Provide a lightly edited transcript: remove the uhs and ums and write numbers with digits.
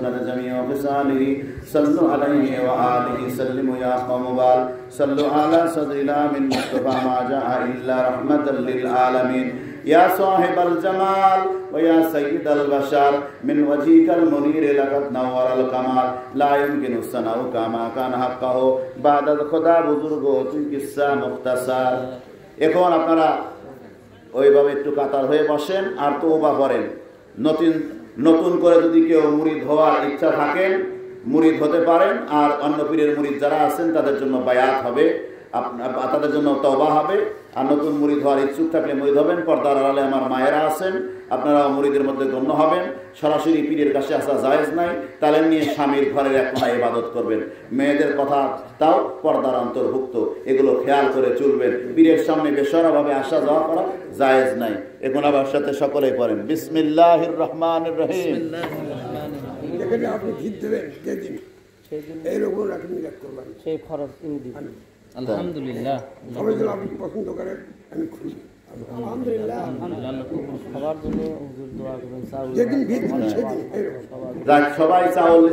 جميع خصاله صلوا عليه وآله سلموا يا قوم بال صلوا على صدر الإمام المصطفى ما جاء إلا رحمة للعالمين يا صاحب الجمال ويا سيد البشر من وجهك المنير لقد نور الكمال لا يمكن الثناء كما كان حقه بعد الخدا بزرگ তুই কিসসা মুখতাসার। এখন আপনারা ওইভাবে একটু কাতার হয়ে বসেন আর তওবা করেন। নতুন করে যদি কেউ মুরিদ হওয়ার ইচ্ছা থাকেন মুরিদ হতে পারেন, আর অন্য পীরের মুরিদ যারা আছেন তাদের জন্য বায়াত হবে, তাদের জন্য তওবা হবে। আর নতুন মুরিদ হওয়ার ইচ্ছুক থাকলে মুরিদ হবেন। পর্দার আড়ালে আমার মায়েরা আছেন, আপনারাও মুরিদের মধ্যে গণ্য হবেন। সরাসরি পীরের কাছে আসা জায়েজ নাই, তালেম নিয়ে স্বামীর ঘরের এক কোণায় ইবাদত করবেন। মেয়েদের কথা তাও পর্দার অন্তর্ভুক্ত, এগুলো খেয়াল করে চলবেন। পীরের সামনে বেসরাভাবে আসা যাওয়া করা জায়েজ নাই। এখন আবার সাথে সকলেই পড়েন বিসমিল্লাহির রহমানির রহিম। যেখানে আপনি ভিত দেবেন যেদিন এইরকম রাখেন করবেন সেই খরচ দিবেন। আলহামদুলিল্লাহ, আপনি পছন্দ করেন আমি খুশি। আলহামদুলিল্লাহ, সবার জন্য হুজুর দোয়া করবেন। যেদিন ভিত সেদিন সবাই চাউল